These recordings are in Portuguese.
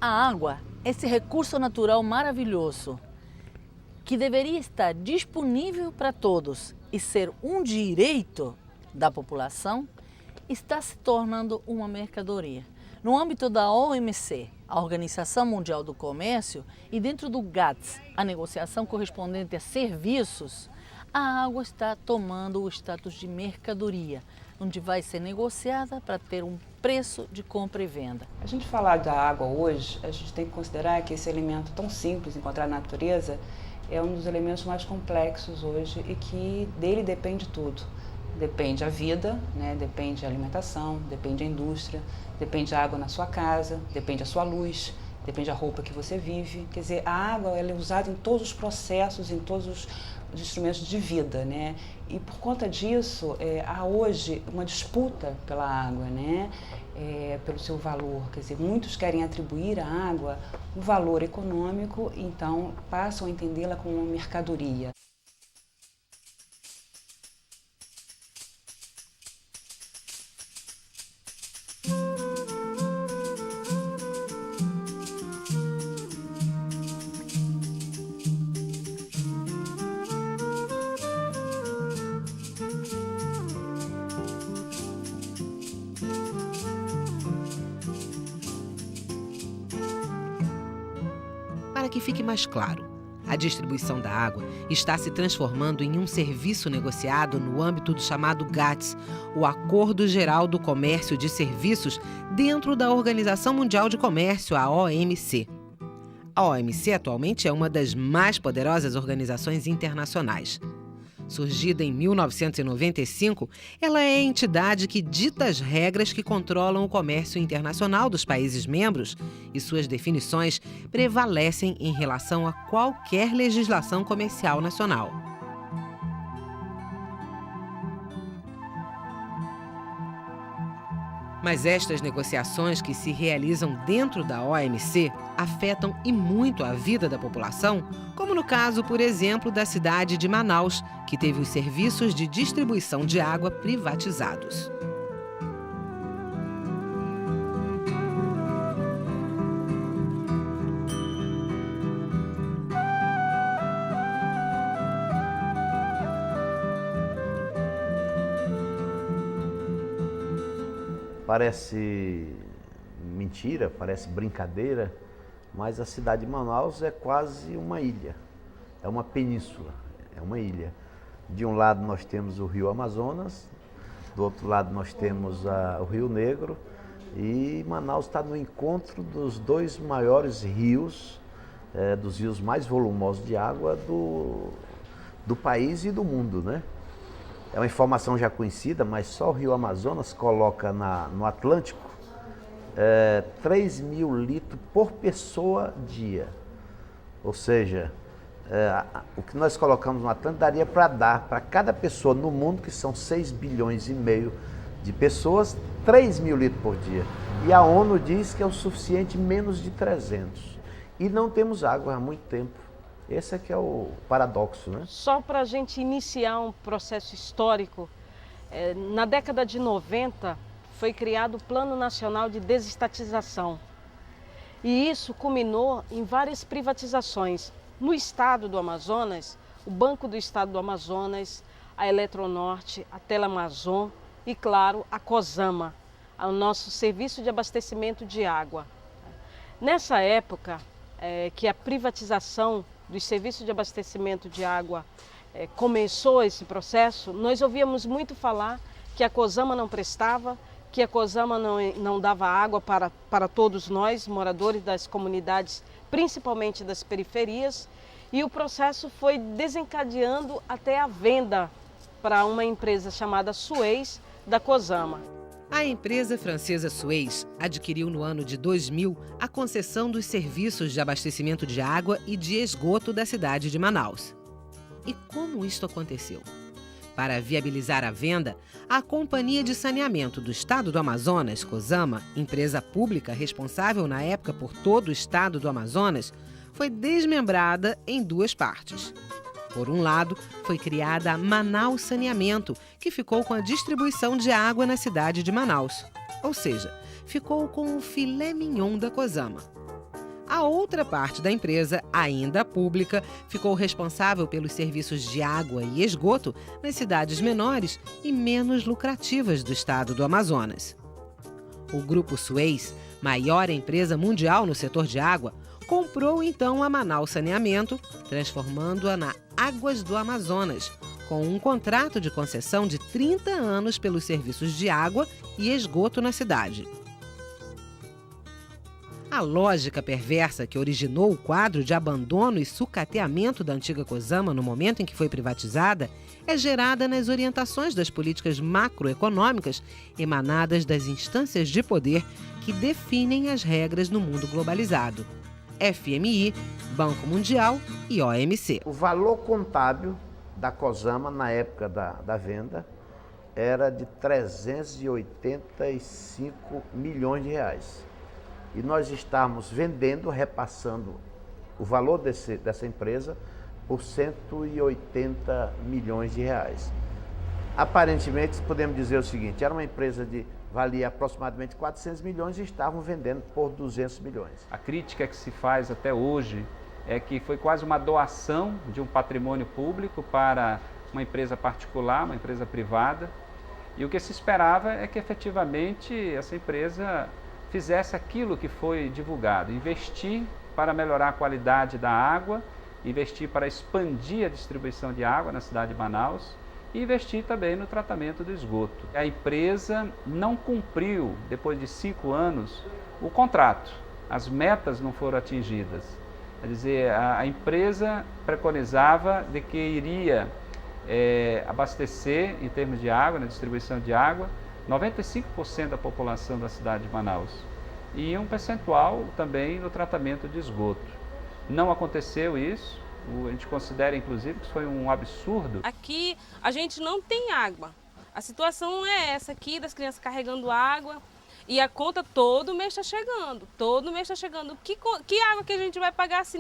A água, esse recurso natural maravilhoso, que deveria estar disponível para todos e ser um direito da população, está se tornando uma mercadoria. No âmbito da OMC, a Organização Mundial do Comércio, e dentro do GATS, a negociação correspondente a serviços, a água está tomando o status de mercadoria, onde vai ser negociada para ter um preço de compra e venda. A gente falar da água hoje, a gente tem que considerar que esse elemento tão simples encontrado na natureza é um dos elementos mais complexos hoje e que dele depende tudo. Depende a vida, né? Depende a alimentação, depende a indústria, depende a água na sua casa, depende a sua luz, depende a roupa que você vive. Quer dizer, a água ela é usada em todos os processos, em todos os instrumentos de vida, né? E por conta disso, há hoje uma disputa pela água, né? Pelo seu valor. Quer dizer, muitos querem atribuir à água um valor econômico, então passam a entendê-la como uma mercadoria. Para que fique mais claro, a distribuição da água está se transformando em um serviço negociado no âmbito do chamado GATS, o Acordo Geral do Comércio de Serviços, dentro da Organização Mundial de Comércio, a OMC. A OMC atualmente é uma das mais poderosas organizações internacionais. Surgida em 1995, ela é a entidade que dita as regras que controlam o comércio internacional dos países membros e suas definições prevalecem em relação a qualquer legislação comercial nacional. Mas estas negociações que se realizam dentro da OMC afetam e muito a vida da população, como no caso, por exemplo, da cidade de Manaus, que teve os serviços de distribuição de água privatizados. Parece mentira, parece brincadeira, mas a cidade de Manaus é quase uma ilha, é uma península, é uma ilha. De um lado nós temos o Rio Amazonas, do outro lado nós temos o Rio Negro, e Manaus está no encontro dos dois maiores rios, dos rios mais volumosos de água do país e do mundo, né? É uma informação já conhecida, mas só o Rio Amazonas coloca no Atlântico 3.000 litros por pessoa dia. Ou seja, o que nós colocamos no Atlântico daria para dar para cada pessoa no mundo, que são 6,5 bilhões de pessoas, 3.000 litros por dia. E a ONU diz que é o suficiente menos de 300. E não temos água há muito tempo. Esse é que é o paradoxo, né? Só para a gente iniciar um processo histórico, na década de 90 foi criado o Plano Nacional de Desestatização. E isso culminou em várias privatizações. No estado do Amazonas, o Banco do Estado do Amazonas, a Eletronorte, a Telemazon e, claro, a Cosama, o nosso serviço de abastecimento de água. Nessa época que a privatização dos serviços de abastecimento de água começou esse processo, nós ouvíamos muito falar que a Cosama não prestava, que a Cosama não dava água para todos nós, moradores das comunidades, principalmente das periferias, e o processo foi desencadeando até a venda para uma empresa chamada Suez, da Cosama. A empresa francesa Suez adquiriu no ano de 2000 a concessão dos serviços de abastecimento de água e de esgoto da cidade de Manaus. E como isto aconteceu? Para viabilizar a venda, a Companhia de Saneamento do Estado do Amazonas, Cosama, empresa pública responsável na época por todo o estado do Amazonas, foi desmembrada em duas partes. Por um lado, foi criada a Manaus Saneamento, que ficou com a distribuição de água na cidade de Manaus. Ou seja, ficou com o filé mignon da Cosama. A outra parte da empresa, ainda pública, ficou responsável pelos serviços de água e esgoto nas cidades menores e menos lucrativas do estado do Amazonas. O Grupo Suez, maior empresa mundial no setor de água, comprou então a Manaus Saneamento, transformando-a na Águas do Amazonas, com um contrato de concessão de 30 anos pelos serviços de água e esgoto na cidade. A lógica perversa que originou o quadro de abandono e sucateamento da antiga Cosama no momento em que foi privatizada é gerada nas orientações das políticas macroeconômicas emanadas das instâncias de poder que definem as regras no mundo globalizado: FMI, Banco Mundial e OMC. O valor contábil da Cosama na época da venda era de 385 milhões de reais. E nós estamos vendendo, repassando o valor dessa empresa por 180 milhões de reais. Aparentemente, podemos dizer o seguinte, era uma empresa que valia aproximadamente 400 milhões e estavam vendendo por 200 milhões. A crítica que se faz até hoje é que foi quase uma doação de um patrimônio público para uma empresa particular, uma empresa privada, e o que se esperava é que efetivamente essa empresa fizesse aquilo que foi divulgado, investir para melhorar a qualidade da água, investir para expandir a distribuição de água na cidade de Manaus e investir também no tratamento do esgoto. A empresa não cumpriu, depois de 5 anos, o contrato, as metas não foram atingidas. Quer dizer, a empresa preconizava de que iria abastecer, em termos de água, na distribuição de água, 95% da população da cidade de Manaus e um percentual também no tratamento de esgoto. Não aconteceu isso, a gente considera inclusive que foi um absurdo. Aqui a gente não tem água, a situação é essa aqui, das crianças carregando água e a conta todo mês está chegando, Que água que a gente vai pagar se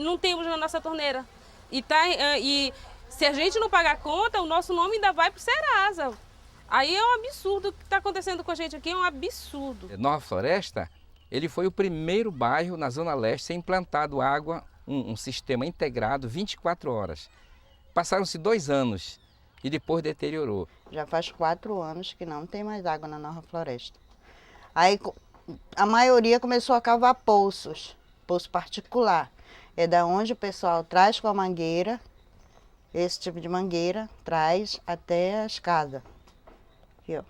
não temos na nossa torneira? E se a gente não pagar a conta, o nosso nome ainda vai para o Serasa. Aí é um absurdo o que está acontecendo com a gente aqui, é um absurdo. Nova Floresta, ele foi o primeiro bairro na Zona Leste a ser implantado água, um sistema integrado 24 horas. Passaram-se 2 anos e depois deteriorou. Já faz 4 anos que não tem mais água na Nova Floresta. Aí a maioria começou a cavar poço particular. É da onde o pessoal traz com a mangueira, esse tipo de mangueira, traz até as casas. Aqui, ó.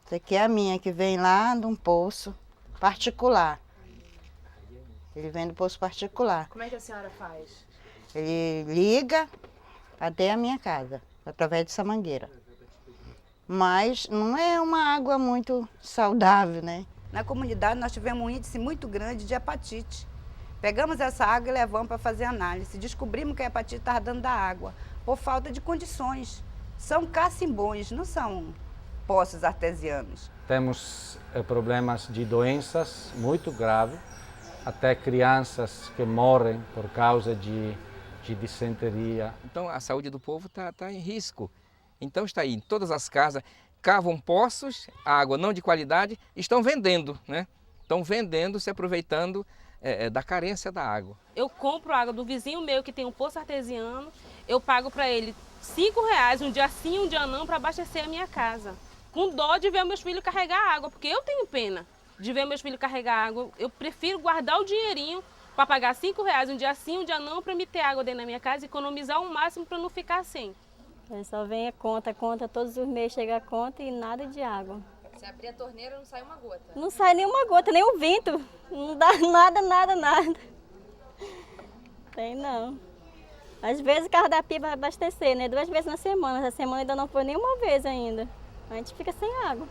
Essa aqui é a minha, que vem lá de um poço particular. Ele vem do poço particular. Como é que a senhora faz? Ele liga até a minha casa, através dessa mangueira. Mas não é uma água muito saudável, né? Na comunidade nós tivemos um índice muito grande de hepatite. Pegamos essa água e levamos para fazer análise. Descobrimos que a hepatite estava dando da água, por falta de condições. São cassimbões, não são poços artesianos. Temos problemas de doenças muito graves, até crianças que morrem por causa de disenteria. Então a saúde do povo está em risco. Então está aí, em todas as casas, cavam poços, água não de qualidade, estão vendendo, né? Estão vendendo, se aproveitando da carência da água. Eu compro água do vizinho meu que tem um poço artesiano, eu pago para ele R$5, um dia sim, um dia não, para abastecer a minha casa. Com dó de ver meus filhos carregar água, porque eu tenho pena de ver meus filhos carregar água. Eu prefiro guardar o dinheirinho para pagar R$5, um dia sim, um dia não, para me ter água dentro da minha casa e economizar o máximo para não ficar sem. Só vem a conta, todos os meses chega a conta e nada de água. Se abrir a torneira não sai uma gota? Não sai nenhuma gota, nem o vento. Não dá nada. Tem não. Às vezes o carro da Pia vai abastecer, né? 2 vezes na semana. Essa semana ainda não foi nenhuma vez ainda. A gente fica sem água.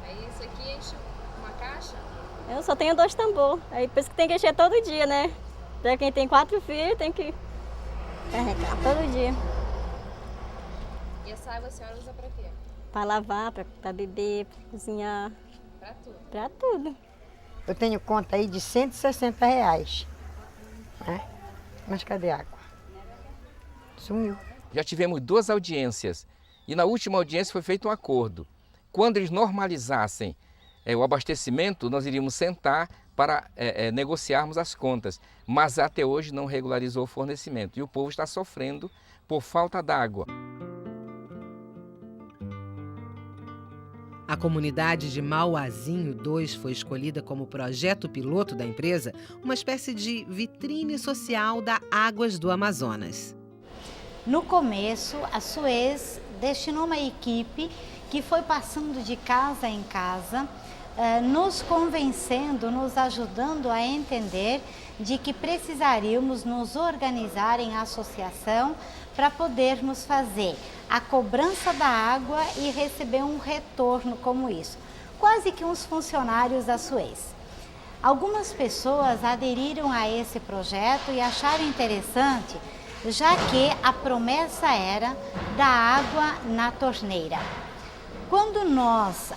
Aí isso aqui enche uma caixa? Eu só tenho 2 tambores. Aí por isso que tem que encher todo dia, né? Pra quem tem 4 filhos, tem que carregar todo dia. E essa água a senhora usa pra quê? Para lavar, para beber, para cozinhar. Para tudo? Para tudo. Eu tenho conta aí de R$160, né? Mas cadê a água? Sumiu. Já tivemos 2 audiências e na última audiência foi feito um acordo. Quando eles normalizassem o abastecimento, nós iríamos sentar para negociarmos as contas, mas até hoje não regularizou o fornecimento e o povo está sofrendo por falta d'água. A comunidade de Mauazinho 2 foi escolhida como projeto piloto da empresa, uma espécie de vitrine social da Águas do Amazonas. No começo, a Suez destinou uma equipe que foi passando de casa em casa, nos convencendo, nos ajudando a entender de que precisaríamos nos organizar em associação para podermos fazer a cobrança da água e receber um retorno como isso. Quase que uns funcionários da Suez. Algumas pessoas aderiram a esse projeto e acharam interessante, já que a promessa era da água na torneira. Quando nós,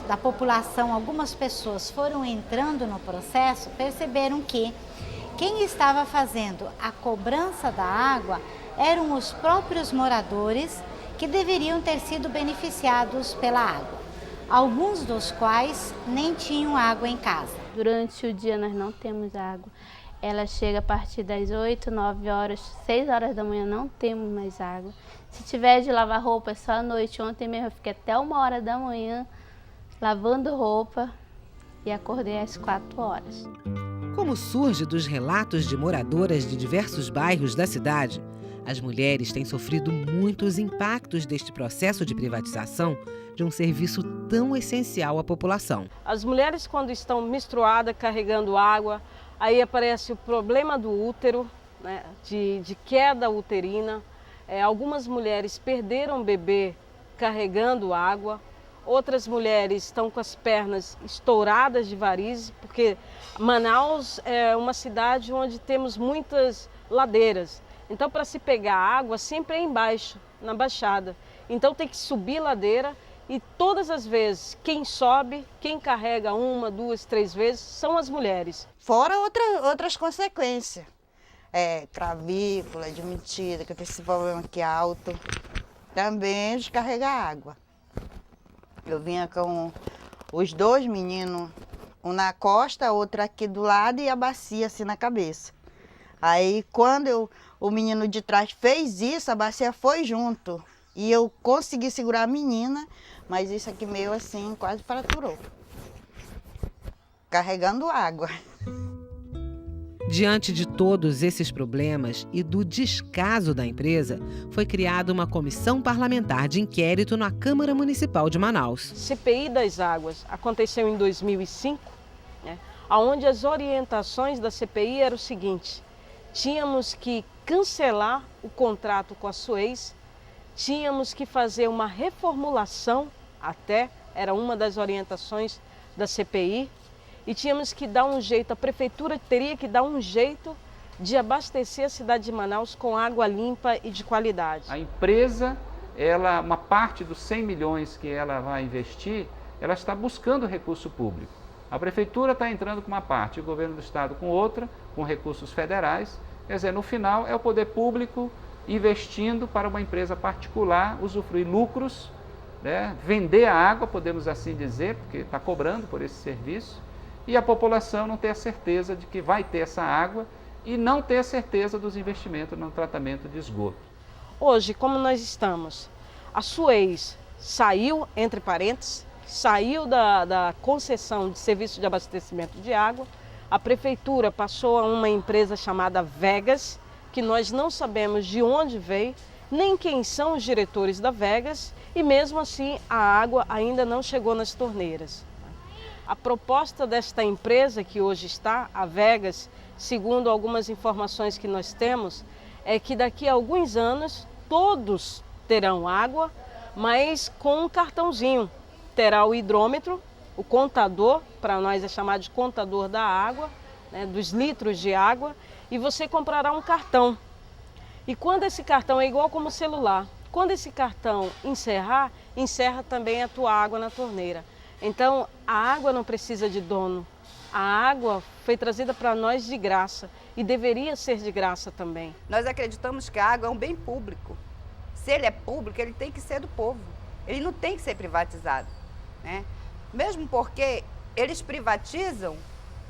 da população, algumas pessoas foram entrando no processo, perceberam que quem estava fazendo a cobrança da água eram os próprios moradores que deveriam ter sido beneficiados pela água, alguns dos quais nem tinham água em casa. Durante o dia nós não temos água. Ela chega a partir das 8, 9 horas, 6 horas da manhã não temos mais água. Se tiver de lavar roupa é só à noite. Ontem mesmo eu fiquei até 1 hora da manhã lavando roupa e acordei às 4 horas. Como surge dos relatos de moradoras de diversos bairros da cidade, as mulheres têm sofrido muitos impactos deste processo de privatização de um serviço tão essencial à população. As mulheres, quando estão menstruadas, carregando água, aí aparece o problema do útero, né, de queda uterina. Algumas mulheres perderam o bebê carregando água. Outras mulheres estão com as pernas estouradas de varizes, porque Manaus é uma cidade onde temos muitas ladeiras. Então, para se pegar água, sempre é embaixo, na baixada. Então, tem que subir ladeira e todas as vezes, quem sobe, quem carrega 1, 2, 3 vezes, são as mulheres. Fora outras consequências. Clavícula, admitida, que eu tenho esse problema aqui alto. Também descarregar água. Eu vinha com os 2 meninos, um na costa, outro aqui do lado e a bacia assim na cabeça. Aí quando o menino de trás fez isso, a bacia foi junto. E eu consegui segurar a menina, mas isso aqui meio assim quase fraturou. Carregando água. Diante de todos esses problemas e do descaso da empresa, foi criada uma comissão parlamentar de inquérito na Câmara Municipal de Manaus. CPI das Águas aconteceu em 2005, onde as orientações da CPI eram o seguinte: tínhamos que cancelar o contrato com a Suez, tínhamos que fazer uma reformulação, era uma das orientações da CPI, e tínhamos que dar um jeito, a prefeitura teria que dar um jeito de abastecer a cidade de Manaus com água limpa e de qualidade. A empresa, uma parte dos 100 milhões que ela vai investir, ela está buscando recurso público. A prefeitura está entrando com uma parte, o governo do estado com outra, com recursos federais. Quer dizer, no final é o poder público investindo para uma empresa particular usufruir lucros, vender a água, podemos assim dizer, porque está cobrando por esse serviço, e a população não ter a certeza de que vai ter essa água e não ter a certeza dos investimentos no tratamento de esgoto. Hoje, como nós estamos, a Suez saiu, entre parênteses, saiu da concessão de serviço de abastecimento de água, a prefeitura passou a uma empresa chamada Vegas, que nós não sabemos de onde veio, nem quem são os diretores da Vegas, e mesmo assim a água ainda não chegou nas torneiras. A proposta desta empresa que hoje está, a Vegas, segundo algumas informações que nós temos, é que daqui a alguns anos todos terão água, mas com um cartãozinho. Terá o hidrômetro, o contador, para nós é chamado de contador da água, dos litros de água, e você comprará um cartão. E quando esse cartão é igual como celular, quando esse cartão encerra também a tua água na torneira. Então, a água não precisa de dono. A água foi trazida para nós de graça e deveria ser de graça também. Nós acreditamos que a água é um bem público. Se ele é público, ele tem que ser do povo. Ele não tem que ser privatizado, Mesmo porque eles privatizam,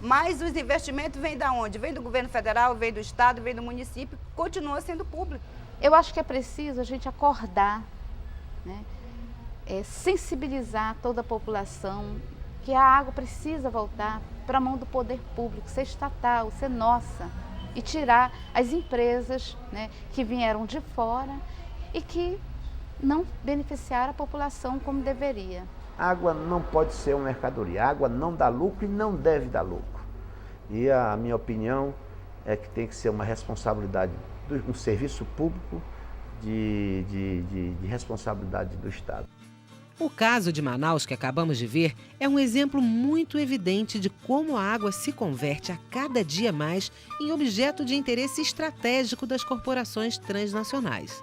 mas os investimentos vêm da onde? Vem do governo federal, vem do estado, vem do município, continua sendo público. Eu acho que é preciso a gente acordar, né? Sensibilizar toda a população que a água precisa voltar para a mão do poder público, ser estatal, ser nossa, e tirar as empresas, né, que vieram de fora e que não beneficiaram a população como deveria. A água não pode ser uma mercadoria, a água não dá lucro e não deve dar lucro. E a minha opinião é que tem que ser uma responsabilidade, um serviço público de responsabilidade do Estado. O caso de Manaus que acabamos de ver é um exemplo muito evidente de como a água se converte a cada dia mais em objeto de interesse estratégico das corporações transnacionais.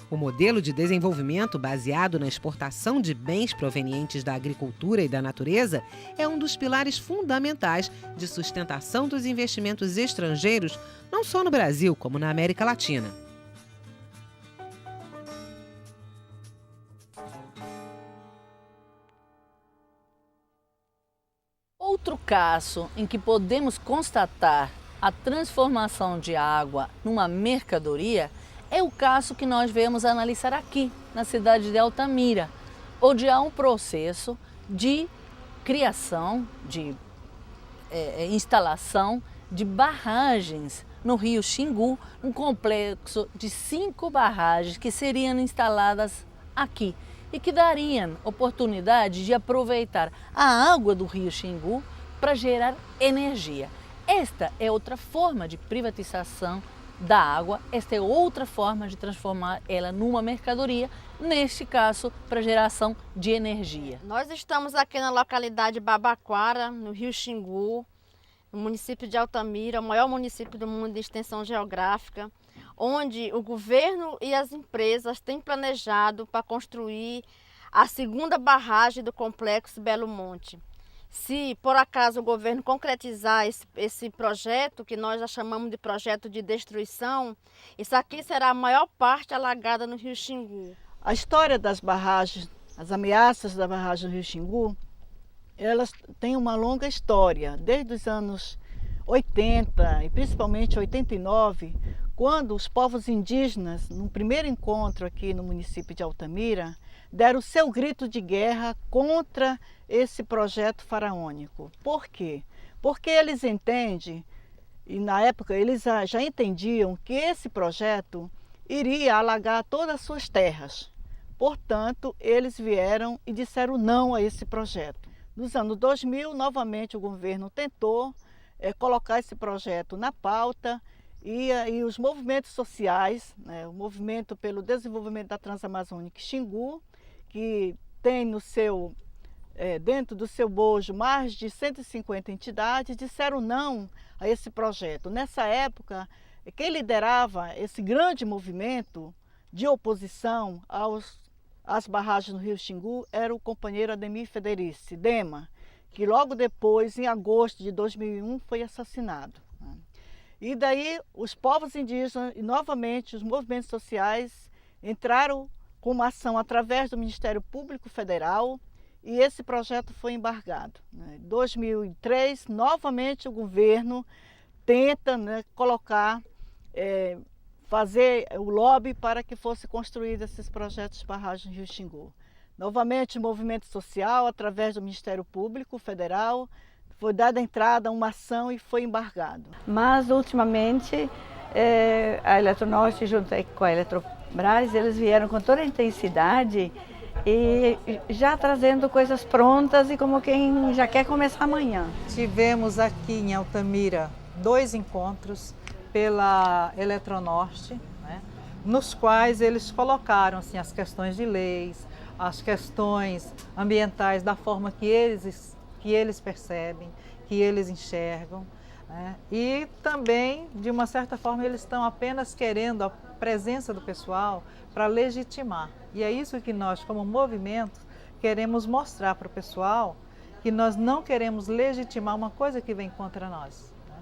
O modelo de desenvolvimento baseado na exportação de bens provenientes da agricultura e da natureza é um dos pilares fundamentais de sustentação dos investimentos estrangeiros, não só no Brasil, como na América Latina. Outro caso em que podemos constatar a transformação de água numa mercadoria é o caso que nós viemos analisar aqui, na cidade de Altamira, onde há um processo de criação, de instalação de barragens no rio Xingu, um complexo de 5 barragens que seriam instaladas aqui e que dariam oportunidade de aproveitar a água do rio Xingu para gerar energia. Esta é outra forma de privatização da água, esta é outra forma de transformar ela numa mercadoria, neste caso para geração de energia. Nós estamos aqui na localidade Babaquara, no rio Xingu, no município de Altamira, o maior município do mundo de extensão geográfica, onde o governo e as empresas têm planejado para construir a segunda barragem do complexo Belo Monte. Se por acaso o governo concretizar esse projeto, que nós já chamamos de projeto de destruição, isso aqui será a maior parte alagada no rio Xingu. A história das barragens, as ameaças da barragem do rio Xingu, elas têm uma longa história, desde os anos 80 e principalmente 89, quando os povos indígenas, no primeiro encontro aqui no município de Altamira, deram o seu grito de guerra contra esse projeto faraônico. Por quê? Porque eles entendem, e na época eles já entendiam que esse projeto iria alagar todas as suas terras. Portanto, eles vieram e disseram não a esse projeto. Nos anos 2000, novamente o governo tentou colocar esse projeto na pauta e os movimentos sociais, né, o movimento pelo desenvolvimento da Transamazônica Xingu, que tem no seu, dentro do seu bojo mais de 150 entidades, disseram não a esse projeto. Nessa época, quem liderava esse grande movimento de oposição às barragens no rio Xingu era o companheiro Ademir Federici, Dema, que logo depois, em agosto de 2001, foi assassinado. E daí os povos indígenas e novamente os movimentos sociais entraram com uma ação através do Ministério Público Federal e esse projeto foi embargado. Em 2003, novamente o governo tenta, né, colocar, fazer o lobby para que fosse construído esses projetos de barragem no rio Xingu. Novamente o movimento social, através do Ministério Público Federal, foi dada entrada a uma ação e foi embargado. Mas, ultimamente, a Eletronorte, junto com a Eletrobras, eles vieram com toda a intensidade e já trazendo coisas prontas e como quem já quer começar amanhã. Tivemos aqui em Altamira 2 encontros pela Eletronorte, né, nos quais eles colocaram assim, as questões de leis, as questões ambientais da forma que eles percebem, que eles enxergam, né? E também, de uma certa forma, eles estão apenas querendo a presença do pessoal para legitimar. E é isso que nós, como movimento, queremos mostrar para o pessoal, que nós não queremos legitimar uma coisa que vem contra nós, né?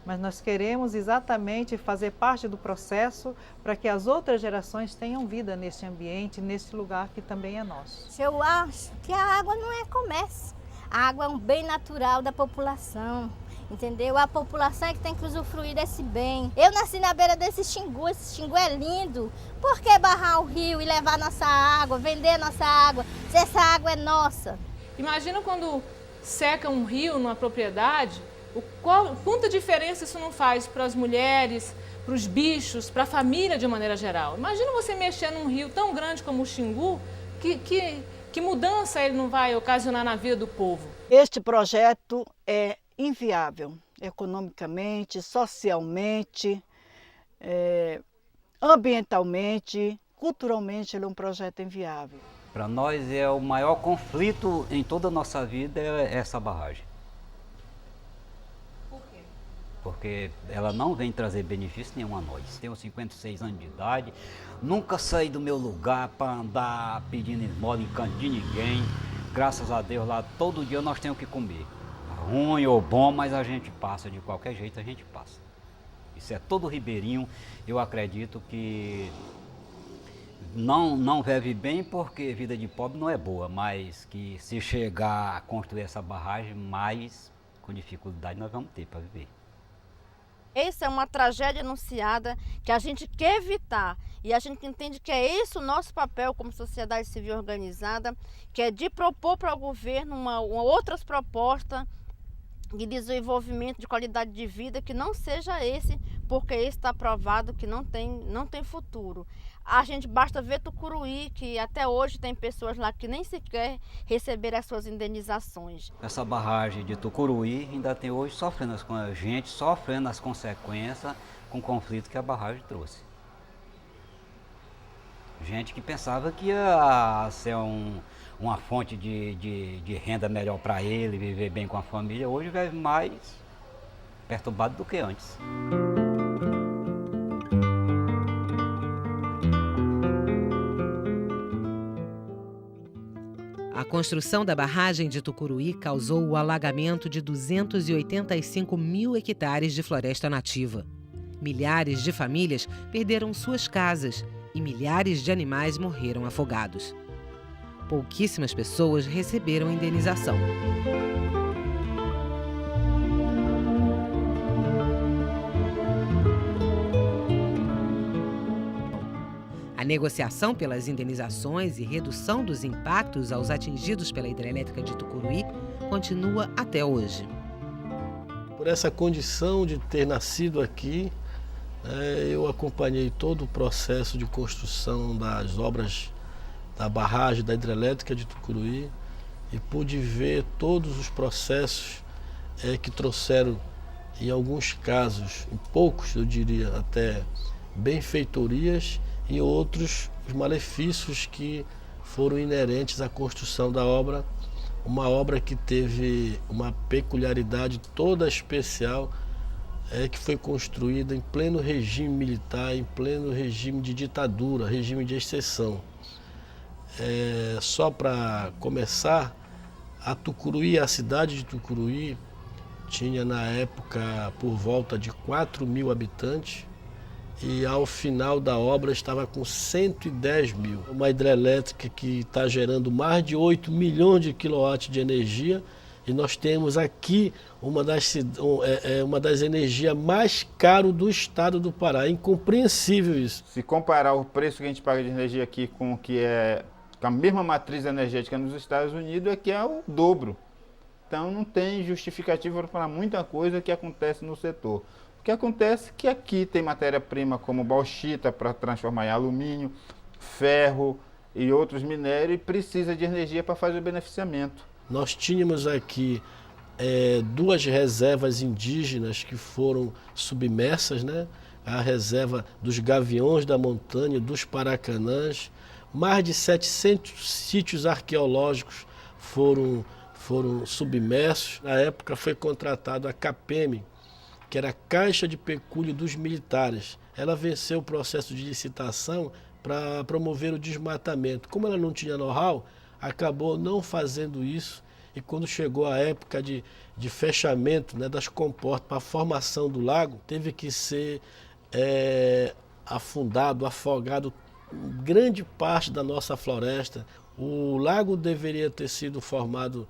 mas nós queremos exatamente fazer parte do processo para que as outras gerações tenham vida neste ambiente, neste lugar que também é nosso. Eu acho que a água não é comércio. A água é um bem natural da população, entendeu? A população é que tem que usufruir desse bem. Eu nasci na beira desse xingu, esse xingu é lindo. Por que barrar o rio e levar nossa água, vender nossa água, se essa água é nossa? Imagina quando seca um rio numa propriedade, quanta diferença isso não faz para as mulheres, para os bichos, para a família de maneira geral. Imagina você mexer num rio tão grande como o Xingu, que mudança ele não vai ocasionar na vida do povo? Este projeto é inviável economicamente, socialmente, ambientalmente, culturalmente, ele é um projeto inviável. Para nós é o maior conflito em toda a nossa vida é essa barragem. Por quê? Porque ela não vem trazer benefício nenhum a nós. Tenho 56 anos de idade, nunca saí do meu lugar para andar pedindo esmola em canto de ninguém. Graças a Deus lá todo dia nós temos que comer. Ruim ou bom, mas a gente passa, de qualquer jeito a gente passa. Isso é todo ribeirinho, eu acredito que não vive bem porque vida de pobre não é boa, mas que se chegar a construir essa barragem, mais com dificuldade nós vamos ter para viver. Essa é uma tragédia anunciada que a gente quer evitar e a gente entende que é esse o nosso papel como sociedade civil organizada, que é de propor para o governo uma outras propostas de desenvolvimento de qualidade de vida que não seja esse, porque esse está provado que não tem futuro. A gente basta ver Tucuruí, que até hoje tem pessoas lá que nem sequer receberam as suas indenizações. Essa barragem de Tucuruí ainda tem hoje sofrendo as consequências com o conflito que a barragem trouxe. Gente que pensava que ia ser uma fonte de renda melhor para ele, viver bem com a família, hoje vive mais perturbado do que antes. A construção da barragem de Tucuruí causou o alagamento de 285 mil hectares de floresta nativa. Milhares de famílias perderam suas casas e milhares de animais morreram afogados. Pouquíssimas pessoas receberam indenização. A negociação pelas indenizações e redução dos impactos aos atingidos pela hidrelétrica de Tucuruí continua até hoje. Por essa condição de ter nascido aqui, eu acompanhei todo o processo de construção das obras da barragem da hidrelétrica de Tucuruí e pude ver todos os processos que trouxeram, em alguns casos, em poucos eu diria até, benfeitorias e outros os malefícios que foram inerentes à construção da obra, uma obra que teve uma peculiaridade toda especial, que foi construída em pleno regime militar, em pleno regime de ditadura, regime de exceção. Só para começar, a Tucuruí, a cidade de Tucuruí, tinha na época por volta de 4.000 habitantes e ao final da obra estava com 110 mil. Uma hidrelétrica que está gerando mais de 8 milhões de quilowatts de energia e nós temos aqui uma das energias mais caras do estado do Pará. É incompreensível isso. Se comparar o preço que a gente paga de energia aqui com o que é a mesma matriz energética nos Estados Unidos, é que é o dobro. Então não tem justificativa para muita coisa que acontece no setor. O que acontece é que aqui tem matéria-prima como bauxita para transformar em alumínio, ferro e outros minérios e precisa de energia para fazer o beneficiamento. Nós tínhamos aqui duas reservas indígenas que foram submersas, né? A reserva dos Gaviões da Montanha, dos Paracanãs. Mais de 700 sítios arqueológicos foram submersos. Na época foi contratado a CAPEM, que era a Caixa de Pecúlio dos Militares. Ela venceu o processo de licitação para promover o desmatamento. Como ela não tinha know-how, acabou não fazendo isso e quando chegou a época de fechamento, né, das comportas para a formação do lago, teve que ser afogado grande parte da nossa floresta. O lago deveria ter sido formado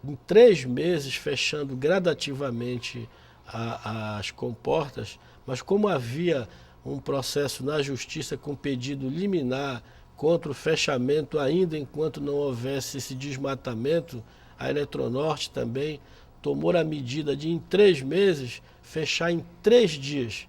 em 3 meses, fechando gradativamente as comportas, mas como havia um processo na justiça com pedido liminar contra o fechamento, ainda enquanto não houvesse esse desmatamento, a Eletronorte também tomou a medida de, em 3 meses, fechar em 3 dias.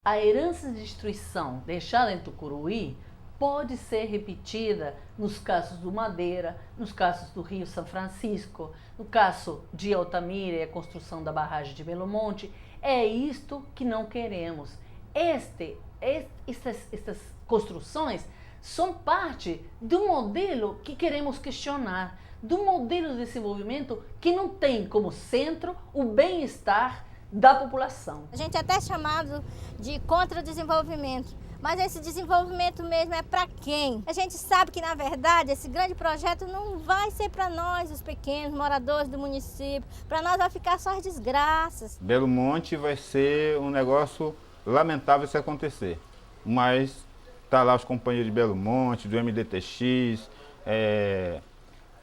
A herança de destruição deixada em Tucuruí pode ser repetida nos casos do Madeira, nos casos do Rio São Francisco, no caso de Altamira e a construção da barragem de Belo Monte. É isto que não queremos. Estas construções são parte do modelo que queremos questionar, do modelo de desenvolvimento que não tem como centro o bem-estar da população. A gente é até chamado de contra-desenvolvimento, mas esse desenvolvimento mesmo é para quem? A gente sabe que, na verdade, esse grande projeto não vai ser para nós, os pequenos moradores do município. Para nós vai ficar só as desgraças. Belo Monte vai ser um negócio lamentável se acontecer, mas tá lá os companheiros de Belo Monte, do MDTX,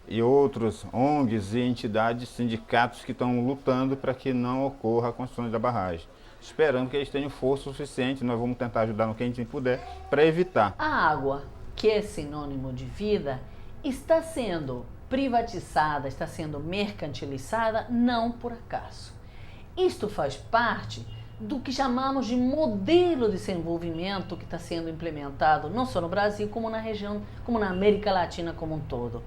e outros ONGs e entidades, sindicatos que estão lutando para que não ocorra a construção da barragem. Esperando que eles tenham força suficiente, nós vamos tentar ajudar no que a gente puder para evitar. A água, que é sinônimo de vida, está sendo privatizada, está sendo mercantilizada, não por acaso. Isto faz parte do que chamamos de modelo de desenvolvimento que está sendo implementado não só no Brasil, como na região, como na América Latina como um todo.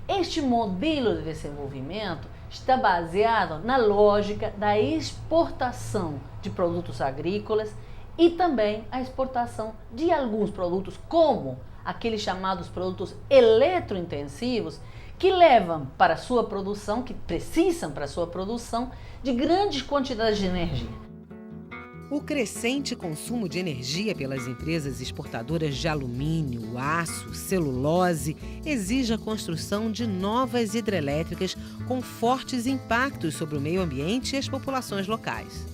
Este modelo de desenvolvimento está baseado na lógica da exportação de produtos agrícolas e também a exportação de alguns produtos, como aqueles chamados produtos eletrointensivos, que levam para sua produção, que precisam para sua produção de grandes quantidades de energia. O crescente consumo de energia pelas empresas exportadoras de alumínio, aço, celulose exige a construção de novas hidrelétricas com fortes impactos sobre o meio ambiente e as populações locais.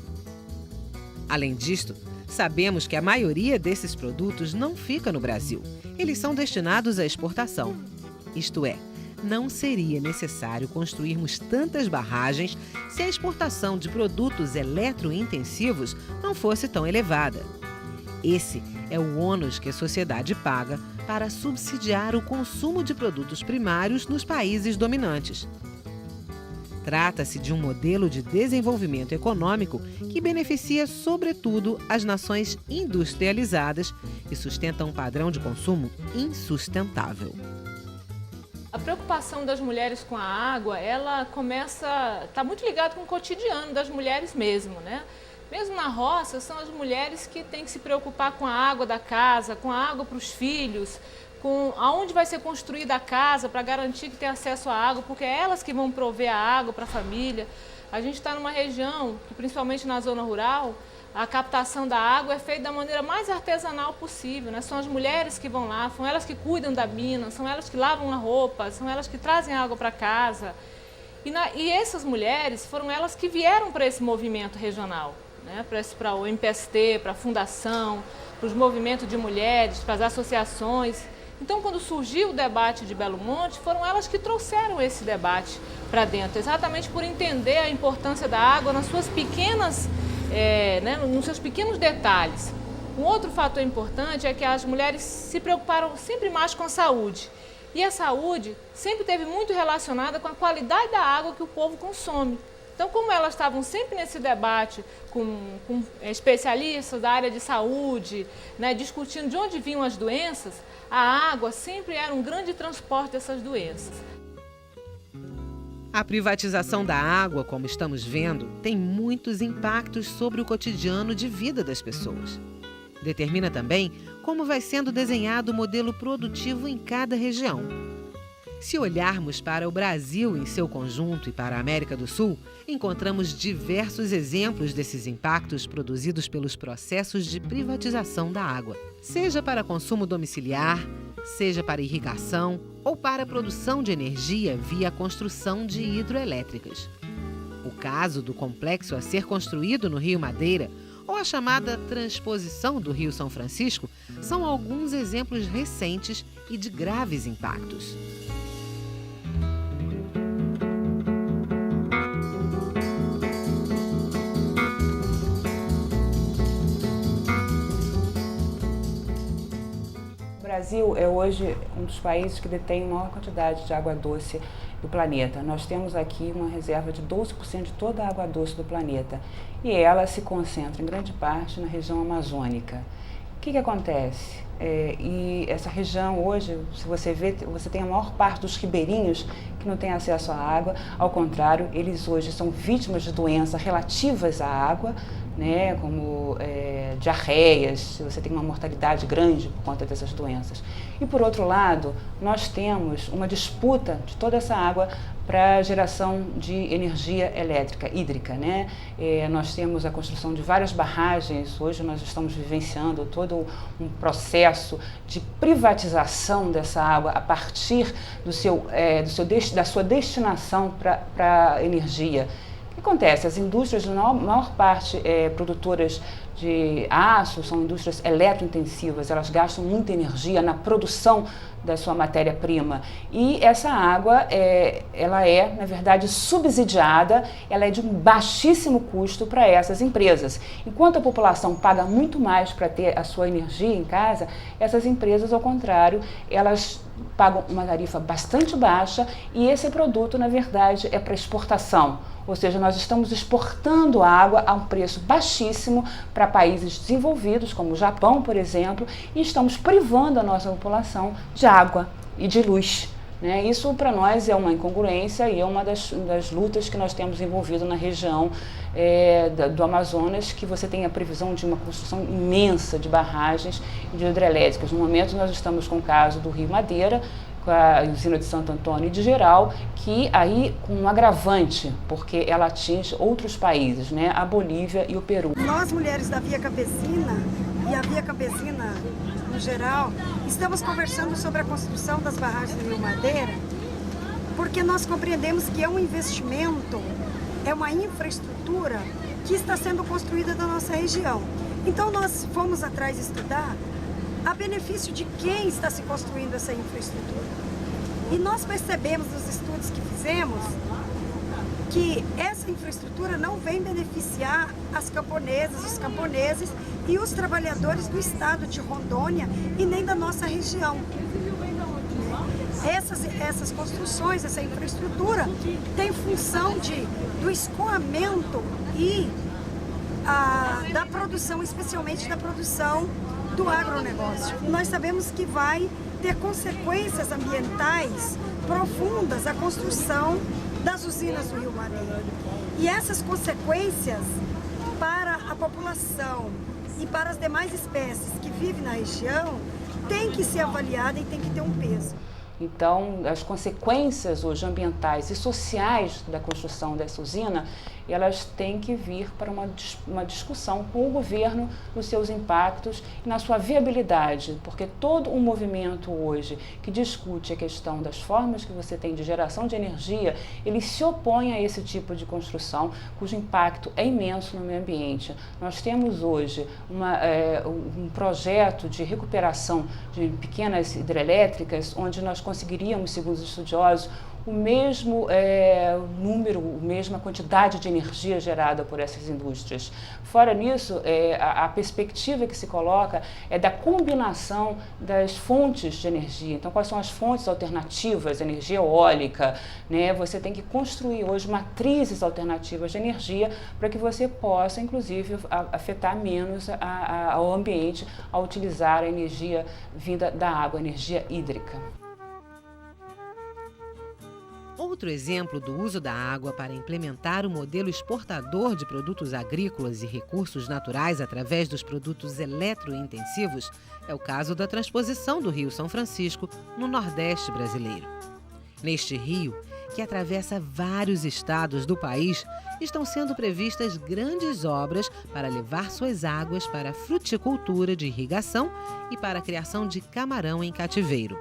Além disto, sabemos que a maioria desses produtos não fica no Brasil. Eles são destinados à exportação. Isto é, não seria necessário construirmos tantas barragens se a exportação de produtos eletrointensivos não fosse tão elevada. Esse é o ônus que a sociedade paga para subsidiar o consumo de produtos primários nos países dominantes. Trata-se de um modelo de desenvolvimento econômico que beneficia, sobretudo, as nações industrializadas e sustenta um padrão de consumo insustentável. A preocupação das mulheres com a água, ela está muito ligada com o cotidiano das mulheres mesmo, né? Mesmo na roça, são as mulheres que têm que se preocupar com a água da casa, com a água para os filhos, com aonde vai ser construída a casa para garantir que tem acesso à água, porque é elas que vão prover a água para a família. A gente está numa região que, principalmente na zona rural, a captação da água é feita da maneira mais artesanal possível, né? São as mulheres que vão lá, são elas que cuidam da mina, são elas que lavam a roupa, são elas que trazem água para casa. E essas mulheres foram elas que vieram para esse movimento regional, né? Para o MPST, para a fundação, para os movimentos de mulheres, para as associações. Então, quando surgiu o debate de Belo Monte, foram elas que trouxeram esse debate para dentro, exatamente por entender a importância da água nas suas pequenas nos seus pequenos detalhes. Um outro fator importante é que as mulheres se preocuparam sempre mais com a saúde. E a saúde sempre esteve muito relacionada com a qualidade da água que o povo consome. Então, como elas estavam sempre nesse debate com especialistas da área de saúde, né, discutindo de onde vinham as doenças, a água sempre era um grande transporte dessas doenças. A privatização da água, como estamos vendo, tem muitos impactos sobre o cotidiano de vida das pessoas. Determina também como vai sendo desenhado o modelo produtivo em cada região. Se olharmos para o Brasil em seu conjunto e para a América do Sul, encontramos diversos exemplos desses impactos produzidos pelos processos de privatização da água, seja para consumo domiciliar, seja para irrigação ou para a produção de energia via a construção de hidroelétricas. O caso do complexo a ser construído no Rio Madeira, ou a chamada transposição do Rio São Francisco, são alguns exemplos recentes e de graves impactos. O Brasil é hoje um dos países que detém a maior quantidade de água doce do planeta. Nós temos aqui uma reserva de 12% de toda a água doce do planeta e ela se concentra em grande parte na região amazônica. O que acontece? E essa região hoje, se você vê, você tem a maior parte dos ribeirinhos que não tem acesso à água. Ao contrário, eles hoje são vítimas de doenças relativas à água, né, como diarreias, você tem uma mortalidade grande por conta dessas doenças. E por outro lado, nós temos uma disputa de toda essa água para geração de energia elétrica, hídrica, né? Nós temos a construção de várias barragens, hoje nós estamos vivenciando todo um processo de privatização dessa água a partir da sua destinação para energia. O que acontece? As indústrias, na maior parte produtoras de aço, são indústrias eletrointensivas, elas gastam muita energia na produção da sua matéria-prima. E essa água, ela é, na verdade, subsidiada, ela é de um baixíssimo custo para essas empresas. Enquanto a população paga muito mais para ter a sua energia em casa, essas empresas, ao contrário, elas pagam uma tarifa bastante baixa e esse produto, na verdade, é para exportação. Ou seja, nós estamos exportando água a um preço baixíssimo para países desenvolvidos, como o Japão, por exemplo, e estamos privando a nossa população de água e de luz, né? Isso para nós é uma incongruência e é uma das lutas que nós temos envolvido na região do Amazonas, que você tem a previsão de uma construção imensa de barragens e de hidrelétricas. No momento nós estamos com o caso do Rio Madeira, com a usina de Santo Antônio e de Geral, que aí com um agravante, porque ela atinge outros países, né? A Bolívia e o Peru. Nós, mulheres da Via Campesina e a Via Campesina no geral, estamos conversando sobre a construção das barragens do Rio Madeira, porque nós compreendemos que é um investimento, é uma infraestrutura que está sendo construída na nossa região. Então nós fomos atrás estudar a benefício de quem está se construindo essa infraestrutura. E nós percebemos nos estudos que fizemos que essa infraestrutura não vem beneficiar as camponesas, os camponeses e os trabalhadores do estado de Rondônia e nem da nossa região. Essas construções, essa infraestrutura tem função do escoamento e da produção, especialmente da produção do agronegócio. Nós sabemos que vai ter consequências ambientais profundas a construção das usinas do Rio Madeira. E essas consequências para a população e para as demais espécies que vivem na região têm que ser avaliadas e têm que ter um peso. Então, as consequências hoje ambientais e sociais da construção dessa usina, elas têm que vir para uma discussão com o governo nos seus impactos e na sua viabilidade, porque todo um movimento hoje que discute a questão das formas que você tem de geração de energia, ele se opõe a esse tipo de construção, cujo impacto é imenso no meio ambiente. Nós temos hoje um projeto de recuperação de pequenas hidrelétricas, onde nós conseguiríamos, segundo os estudiosos, o mesmo número, a mesma quantidade de energia gerada por essas indústrias. Fora nisso, a perspectiva que se coloca é da combinação das fontes de energia. Então, quais são as fontes alternativas? Energia eólica, né? Você tem que construir hoje matrizes alternativas de energia para que você possa, inclusive, afetar menos ao ambiente ao utilizar a energia vinda da água, a energia hídrica. Outro exemplo do uso da água para implementar o modelo exportador de produtos agrícolas e recursos naturais através dos produtos eletrointensivos é o caso da transposição do Rio São Francisco no Nordeste brasileiro. Neste rio, que atravessa vários estados do país, estão sendo previstas grandes obras para levar suas águas para a fruticultura de irrigação e para a criação de camarão em cativeiro.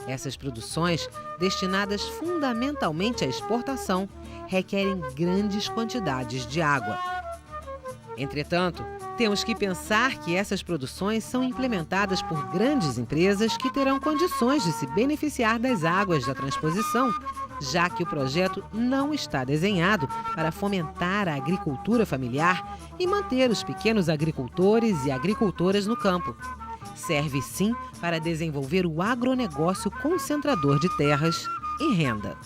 Essas produções, destinadas fundamentalmente à exportação, requerem grandes quantidades de água. Entretanto, temos que pensar que essas produções são implementadas por grandes empresas que terão condições de se beneficiar das águas da transposição, já que o projeto não está desenhado para fomentar a agricultura familiar e manter os pequenos agricultores e agricultoras no campo. Serve sim para desenvolver o agronegócio concentrador de terras e renda.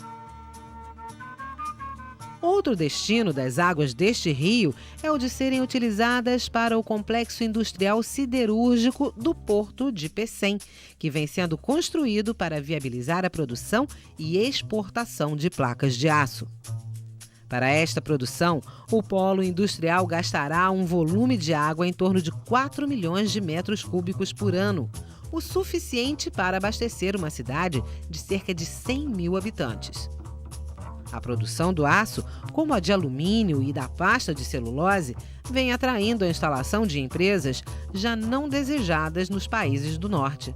Outro destino das águas deste rio é o de serem utilizadas para o complexo industrial siderúrgico do Porto de Pecém, que vem sendo construído para viabilizar a produção e exportação de placas de aço. Para esta produção, o polo industrial gastará um volume de água em torno de 4 milhões de metros cúbicos por ano, o suficiente para abastecer uma cidade de cerca de 100 mil habitantes. A produção do aço, como a de alumínio e da pasta de celulose, vem atraindo a instalação de empresas já não desejadas nos países do norte.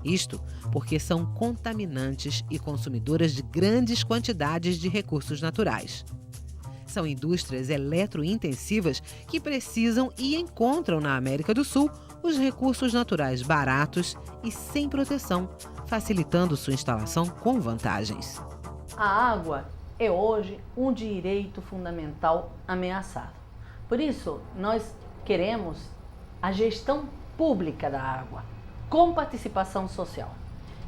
Isto porque são contaminantes e consumidoras de grandes quantidades de recursos naturais. São indústrias eletrointensivas que precisam e encontram na América do Sul os recursos naturais baratos e sem proteção, facilitando sua instalação com vantagens. A água é hoje um direito fundamental ameaçado. Por isso, nós queremos a gestão pública da água, com participação social.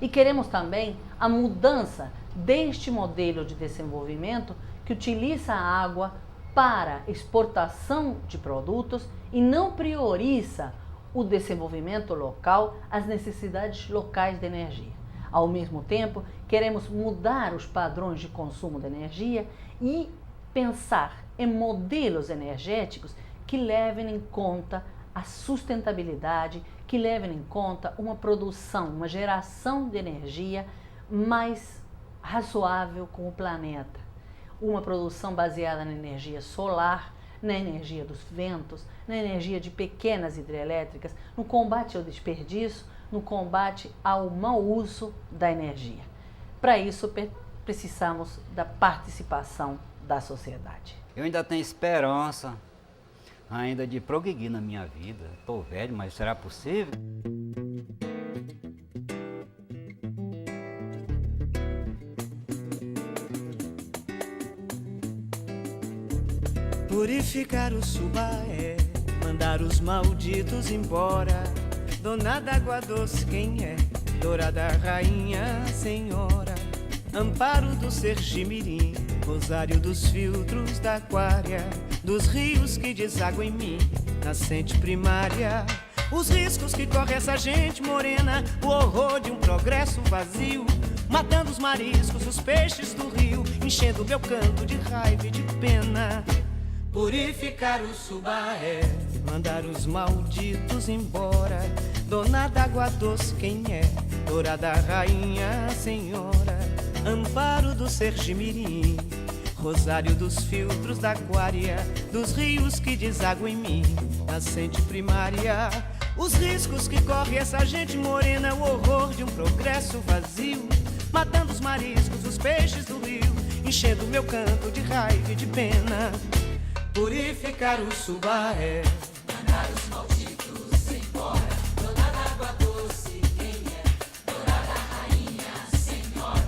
E queremos também a mudança deste modelo de desenvolvimento que utiliza a água para exportação de produtos e não prioriza o desenvolvimento local, as necessidades locais de energia. Ao mesmo tempo, queremos mudar os padrões de consumo de energia e pensar em modelos energéticos que levem em conta a sustentabilidade, que levem em conta uma produção, uma geração de energia mais razoável com o planeta. Uma produção baseada na energia solar, na energia dos ventos, na energia de pequenas hidrelétricas, no combate ao desperdício, no combate ao mau uso da energia. Para isso, precisamos da participação da sociedade. Eu ainda tenho esperança ainda de progredir na minha vida. Estou velho, mas será possível? Purificar o Subá é mandar os malditos embora. Dona d'água doce quem é? Dourada rainha, senhora. Amparo do Sergimirim, rosário dos filtros da aquária, dos rios que desaguam em mim, nascente primária. Os riscos que corre essa gente morena, o horror de um progresso vazio, matando os mariscos, os peixes do rio, enchendo meu canto de raiva e de pena. Purificar o Subá é mandar os malditos embora. Dona d'água doce quem é? Dourada rainha, senhora. Amparo do Sergimirim, rosário dos filtros da aquária, dos rios que desaguam em mim, nascente primária. Os riscos que corre essa gente morena, o horror de um progresso vazio, matando os mariscos, os peixes do rio, enchendo meu canto de raiva e de pena. Purificar o Subá é mandar os malditos embora. Dona d'água doce quem é? Dourada rainha, senhora.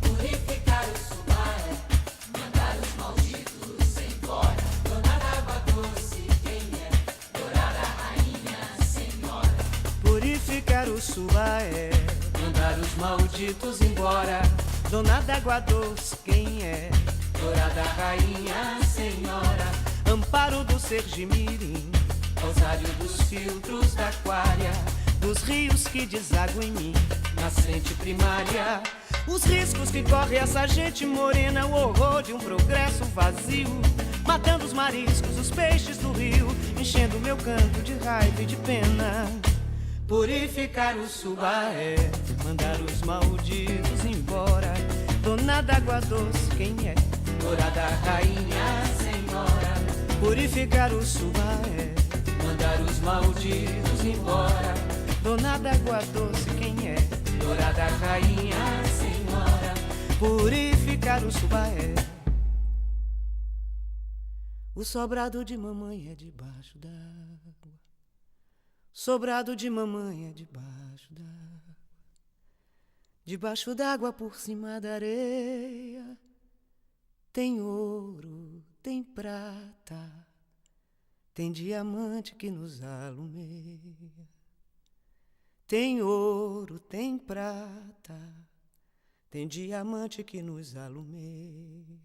Purificar o Subá é mandar os malditos embora. Dona d'água doce quem é? Dourada rainha, senhora. Purificar o Subá é mandar os malditos embora. Dona d'água doce quem é? Dourada rainha, senhora. Amparo do Sergimirim, rosário dos filtros da aquária, dos rios que desaguam em mim, nascente primária. Os riscos que corre essa gente morena, o horror de um progresso vazio, matando os mariscos, os peixes do rio, enchendo meu canto de raiva e de pena. Purificar o Subá é mandar os malditos embora. dona d'água doce, quem é? Dourada rainha, senhora, purificar o Subaé, mandar os malditos embora. Dona d'água doce, quem é? Dourada rainha, senhora, purificar o Subaé. O sobrado de mamãe é debaixo d'água, sobrado de mamãe é debaixo d'água, debaixo d'água por cima da areia. Tem ouro, tem prata, tem diamante que nos alumeia. Tem ouro, tem prata, tem diamante que nos alumeia.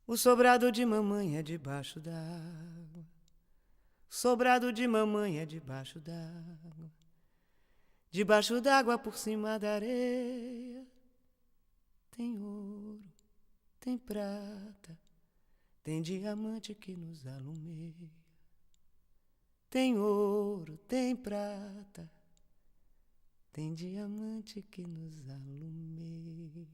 O sobrado de mamãe é debaixo d'água, sobrado de mamãe é debaixo d'água, debaixo d'água por cima da areia. Tem ouro, tem prata, tem diamante que nos alumeia. Tem ouro, tem prata, tem diamante que nos alumeia.